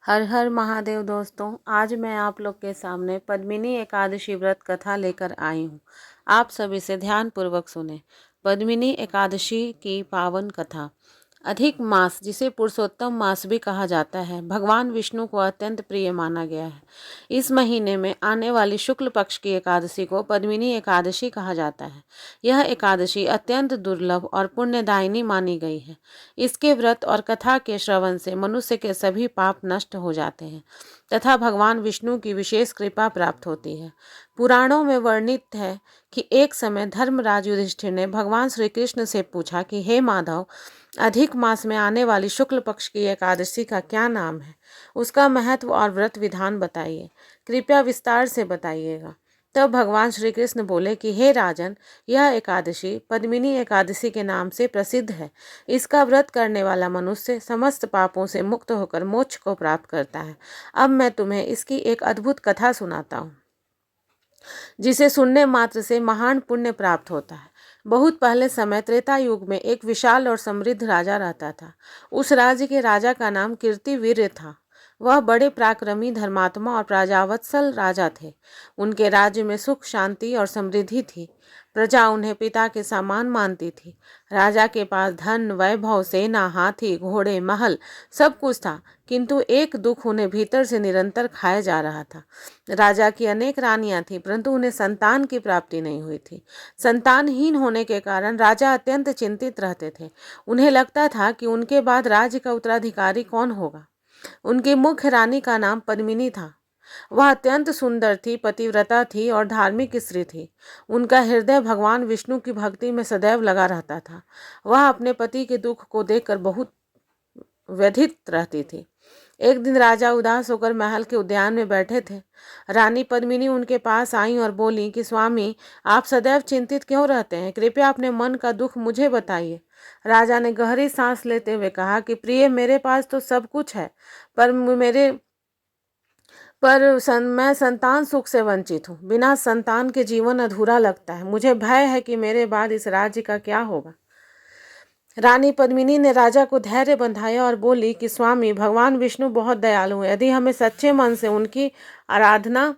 हर हर महादेव दोस्तों, आज मैं आप लोग के सामने पद्मिनी एकादशी व्रत कथा लेकर आई हूँ। आप सभी से ध्यान पूर्वक सुने। पद्मिनी एकादशी की पावन कथा। अधिक मास, जिसे पुरुषोत्तम मास भी कहा जाता है, भगवान विष्णु को अत्यंत प्रिय माना गया है। इस महीने में आने वाली शुक्ल पक्ष की एकादशी को पद्मिनी एकादशी कहा जाता है। यह एकादशी अत्यंत दुर्लभ और पुण्यदायिनी मानी गई है। इसके व्रत और कथा के श्रवण से मनुष्य के सभी पाप नष्ट हो जाते हैं तथा भगवान विष्णु की विशेष कृपा प्राप्त होती है। पुराणों में वर्णित है कि एक समय धर्मराज युधिष्ठिर ने भगवान श्री कृष्ण से पूछा कि हे माधव, अधिक मास में आने वाली शुक्ल पक्ष की एकादशी का क्या नाम है? उसका महत्व और व्रत विधान बताइए, कृपया विस्तार से बताइएगा। तब भगवान श्री कृष्ण बोले कि हे राजन, यह एकादशी पद्मिनी एकादशी के नाम से प्रसिद्ध है। इसका व्रत करने वाला मनुष्य समस्त पापों से मुक्त होकर मोक्ष को प्राप्त करता है। अब मैं तुम्हें इसकी एक अद्भुत कथा सुनाता हूँ, जिसे सुनने मात्र से महान पुण्य प्राप्त होता है। बहुत पहले समय त्रेता युग में एक विशाल और समृद्ध राजा रहता था। उस राज्य के राजा का नाम कीर्तिवीर्य था। वह बड़े पराक्रमी, धर्मात्मा और प्रजावत्सल राजा थे। उनके राज्य में सुख, शांति और समृद्धि थी। प्रजा उन्हें पिता के समान मानती थी। राजा के पास धन, वैभव, सेना, हाथी, घोड़े, महल सब कुछ था, किंतु एक दुख उन्हें भीतर से निरंतर खाया जा रहा था। राजा की अनेक रानियां थीं, परंतु उन्हें संतान की प्राप्ति नहीं हुई थी। संतानहीन होने के कारण राजा अत्यंत चिंतित रहते थे। उन्हें लगता था कि उनके बाद राज्य का उत्तराधिकारी कौन होगा। उनकी मुख्य रानी का नाम पद्मिनी था। वह अत्यंत सुंदर थी, पतिव्रता थी और धार्मिक स्त्री थी। उनका हृदय भगवान विष्णु की भक्ति में सदैव लगा रहता था। वह अपने पति के दुख को देखकर बहुत व्यथित रहती थी। एक दिन राजा उदास होकर महल के उद्यान में बैठे थे। रानी पद्मिनी उनके पास आई और बोली कि स्वामी, आप सदैव चिंतित क्यों रहते हैं? कृपया अपने मन का दुख मुझे बताइए। राजा ने गहरी सांस लेते हुए कहा कि प्रिय, मेरे पास तो सब कुछ है, पर मैं संतान सुख से वंचित हूँ। बिना संतान के जीवन अधूरा लगता है। मुझे भय है कि मेरे बाद इस राज्य का क्या होगा। रानी पद्मिनी ने राजा को धैर्य बंधाया और बोली कि स्वामी, भगवान विष्णु बहुत दयालु हैं। यदि हमें सच्चे मन से उनकी आराधना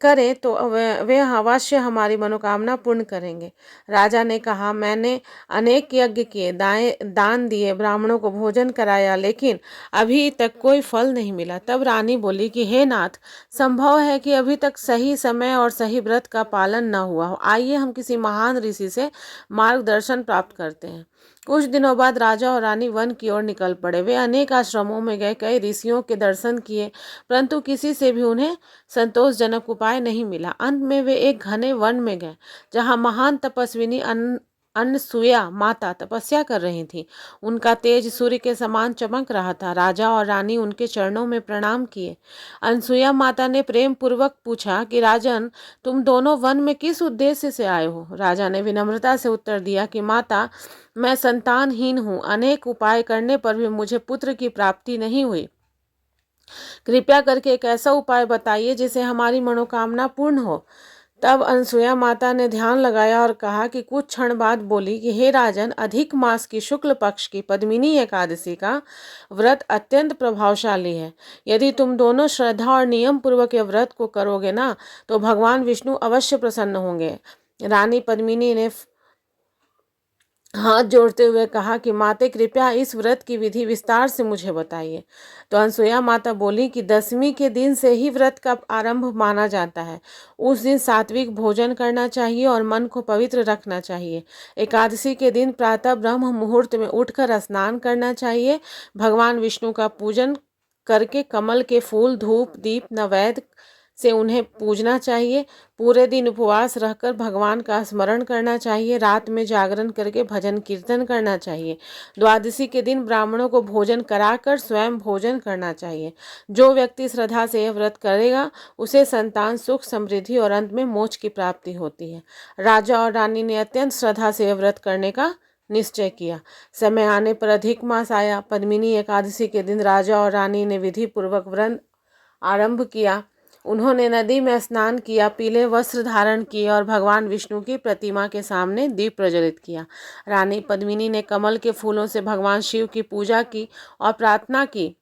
करें तो वे अवश्य हमारी मनोकामना पूर्ण करेंगे। राजा ने कहा, मैंने अनेक यज्ञ किए, दान दिए, ब्राह्मणों को भोजन कराया, लेकिन अभी तक कोई फल नहीं मिला। तब रानी बोली कि हे नाथ, संभव है कि अभी तक सही समय और सही व्रत का पालन न हुआ हो। आइए हम किसी महान ऋषि से मार्गदर्शन प्राप्त करते हैं। कुछ दिनों बाद राजा और रानी वन की ओर निकल पड़े। वे अनेक आश्रमों में गए, कई ऋषियों के दर्शन किए, परंतु किसी से भी उन्हें संतोषजनक उपाय नहीं मिला। अंत में वे एक घने वन में गए, जहाँ महान तपस्विनी अनसुया माता तपस्या कर रही थी। उनका तेज सूर्य के समान चमक रहा था। राजा और रानी उनके चरणों में प्रणाम किए। अनसुया माता ने प्रेम पूर्वक पूछा कि राजन, तुम दोनों वन में किस उद्देश्य से आए हो? राजा ने विनम्रता से उत्तर दिया कि माता, मैं संतानहीन हूँ। अनेक उपाय करने पर भी मुझे पुत्र की प्राप्ति नहीं हुई। कृपया करके एक ऐसा उपाय बताइए जिससे हमारी मनोकामना पूर्ण हो। तब अनसुया माता ने ध्यान लगाया और कहा कि कुछ क्षण बाद बोली कि हे राजन, अधिक मास की शुक्ल पक्ष की पद्मिनी एकादशी का व्रत अत्यंत प्रभावशाली है। यदि तुम दोनों श्रद्धा और नियम पूर्वक यह व्रत को करोगे ना, तो भगवान विष्णु अवश्य प्रसन्न होंगे। रानी पद्मिनी ने हाथ जोड़ते हुए कहा कि माते, कृपया इस व्रत की विधि विस्तार से मुझे बताइए। तो अनसुया माता बोली कि 10वीं के दिन से ही व्रत का आरंभ माना जाता है। उस दिन सात्विक भोजन करना चाहिए और मन को पवित्र रखना चाहिए। एकादशी के दिन प्रातः ब्रह्म मुहूर्त में उठकर स्नान करना चाहिए। भगवान विष्णु का पूजन करके कमल के फूल, धूप, दीप, नैवेद्य से उन्हें पूजना चाहिए। पूरे दिन उपवास रहकर भगवान का स्मरण करना चाहिए। रात में जागरण करके भजन कीर्तन करना चाहिए। द्वादशी के दिन ब्राह्मणों को भोजन कराकर स्वयं भोजन करना चाहिए। जो व्यक्ति श्रद्धा से यह व्रत करेगा, उसे संतान सुख, समृद्धि और अंत में मोक्ष की प्राप्ति होती है। राजा और रानी ने अत्यंत श्रद्धा से यह व्रत करने का निश्चय किया। समय आने पर अधिक मास आया। पद्मिनी एकादशी के दिन राजा और रानी ने विधि पूर्वक व्रत आरंभ किया। उन्होंने नदी में स्नान किया, पीले वस्त्र धारण किए और भगवान विष्णु की प्रतिमा के सामने दीप प्रज्वलित किया। रानी पद्मिनी ने कमल के फूलों से भगवान शिव की पूजा की और प्रार्थना की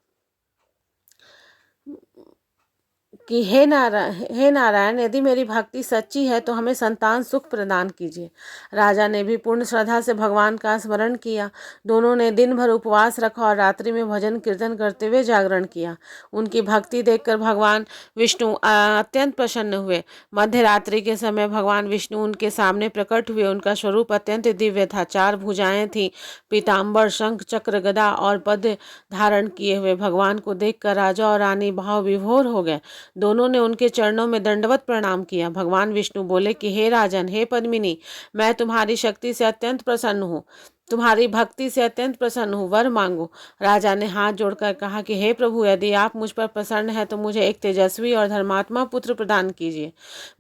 कि हे नारायण, यदि मेरी भक्ति सच्ची है तो हमें संतान सुख प्रदान कीजिए। राजा ने भी पूर्ण श्रद्धा से भगवान का स्मरण किया। दोनों ने दिन भर उपवास रखा और रात्रि में भजन कीर्तन करते हुए जागरण किया। उनकी भक्ति देखकर भगवान विष्णु अत्यंत प्रसन्न हुए। मध्य रात्रि के समय भगवान विष्णु उनके सामने प्रकट हुए। उनका स्वरूप अत्यंत दिव्य था। 4 भुजाएं थी, पीताम्बर, शंख, चक्र, गदा और पद्म धारण किए हुए। भगवान को देखकर राजा और रानी भाव विभोर हो गए। दोनों ने उनके चरणों में दंडवत प्रणाम किया। भगवान विष्णु बोले कि हे राजन, हे पद्मिनी, मैं तुम्हारी शक्ति से अत्यंत प्रसन्न हूँ, तुम्हारी भक्ति से अत्यंत प्रसन्न हूँ, वर मांगो। राजा ने हाथ जोड़कर कहा कि हे प्रभु, यदि आप मुझ पर प्रसन्न हैं तो मुझे एक तेजस्वी और धर्मात्मा पुत्र प्रदान कीजिए।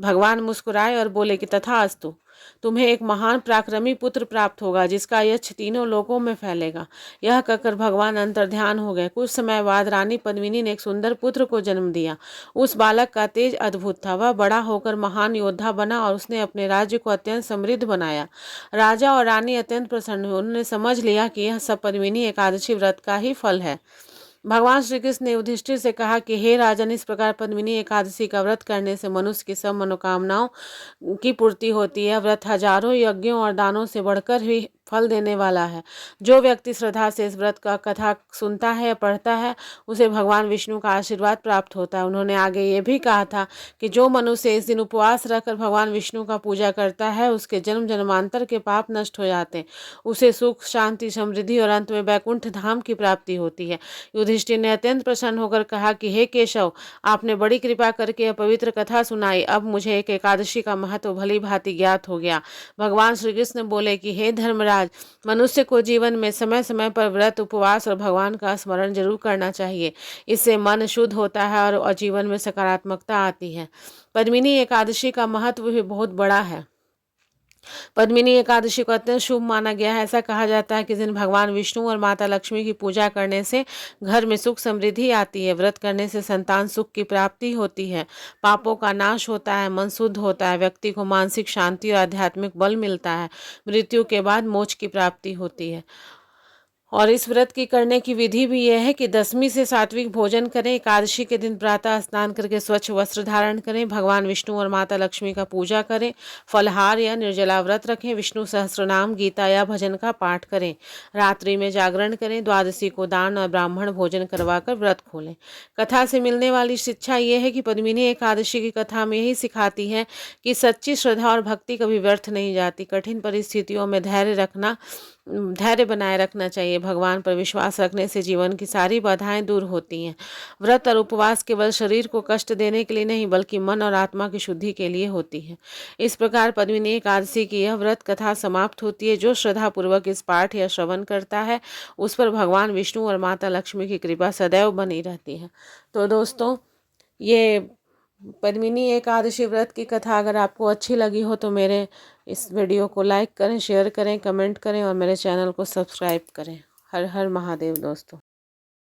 भगवान मुस्कुराए और बोले कि तथास्तु, तुम्हें एक महान पराक्रमी पुत्र प्राप्त होगा जिसका यश तीनों लोकों में फैलेगा। यह कहकर भगवान अंतर्ध्यान हो गए। कुछ समय बाद रानी पद्मिनी ने एक सुंदर पुत्र को जन्म दिया। उस बालक का तेज अद्भुत था। वह बड़ा होकर महान योद्धा बना और उसने अपने राज्य को अत्यंत समृद्ध बनाया। राजा और रानी अत्यंत प्रसन्न हुए। उन्होंने समझ लिया कि यह सब पद्मिनी एकादशी व्रत का ही फल है। भगवान श्री कृष्ण ने युधिष्ठिर से कहा कि हे राजन, इस प्रकार पद्मिनी एकादशी का व्रत करने से मनुष्य की सब मनोकामनाओं की पूर्ति होती है। व्रत हजारों यज्ञों और दानों से बढ़कर भी फल देने वाला है। जो व्यक्ति श्रद्धा से इस व्रत का कथा सुनता है या पढ़ता है, उसे भगवान विष्णु का आशीर्वाद प्राप्त होता है। उन्होंने आगे ये भी कहा था कि जो मनुष्य इस दिन उपवास रखकर भगवान विष्णु का पूजा करता है, उसके जन्म जन्मांतर के पाप नष्ट हो जाते हैं, उसे सुख, शांति, समृद्धि और अंत में वैकुंठ धाम की प्राप्ति होती है। युधिष्ठिर ने अत्यंत प्रसन्न होकर कहा कि हे केशव, आपने बड़ी कृपा करके यह पवित्र कथा सुनाई। अब मुझे एक एकादशी का महत्व भली भांति ज्ञात हो गया। भगवान श्री कृष्ण बोले कि हे धर्मराज, मनुष्य को जीवन में समय समय पर व्रत, उपवास और भगवान का स्मरण जरूर करना चाहिए। इससे मन शुद्ध होता है और जीवन में सकारात्मकता आती है। पद्मिनी एकादशी का महत्व भी बहुत बड़ा है। पद्मिनी एकादशी को अत्यंत शुभ माना गया है। ऐसा कहा जाता है कि इस दिन भगवान विष्णु और माता लक्ष्मी की पूजा करने से घर में सुख समृद्धि आती है। व्रत करने से संतान सुख की प्राप्ति होती है, पापों का नाश होता है, मन शुद्ध होता है, व्यक्ति को मानसिक शांति और आध्यात्मिक बल मिलता है, मृत्यु के बाद मोक्ष की प्राप्ति होती है। और इस व्रत की करने की विधि भी यह है कि 10वीं से सात्विक भोजन करें। एकादशी के दिन प्रातः स्नान करके स्वच्छ वस्त्र धारण करें। भगवान विष्णु और माता लक्ष्मी का पूजा करें। फलहार या निर्जला व्रत रखें। विष्णु सहस्त्रनाम, गीता या भजन का पाठ करें। रात्रि में जागरण करें। द्वादशी को दान और ब्राह्मण भोजन करवाकर व्रत खोलें। कथा से मिलने वाली शिक्षा ये है कि पद्मिनी एकादशी की कथा में यही सिखाती है कि सच्ची श्रद्धा और भक्ति कभी व्यर्थ नहीं जाती। कठिन परिस्थितियों में धैर्य बनाए रखना चाहिए। भगवान पर विश्वास रखने से जीवन की सारी बाधाएं दूर होती हैं। व्रत और उपवास केवल शरीर को कष्ट देने के लिए नहीं, बल्कि मन और आत्मा की शुद्धि के लिए होती है। इस प्रकार पद्मिनी एकादशी की यह व्रत कथा समाप्त होती है। जो श्रद्धा पूर्वक इस पाठ या श्रवण करता है, उस पर भगवान विष्णु और माता लक्ष्मी की कृपा सदैव बनी रहती है। तो दोस्तों, ये पद्मिनी एकादशी व्रत की कथा अगर आपको अच्छी लगी हो तो मेरे इस वीडियो को लाइक करें, शेयर करें, कमेंट करें और मेरे चैनल को सब्सक्राइब करें। हर हर महादेव दोस्तों।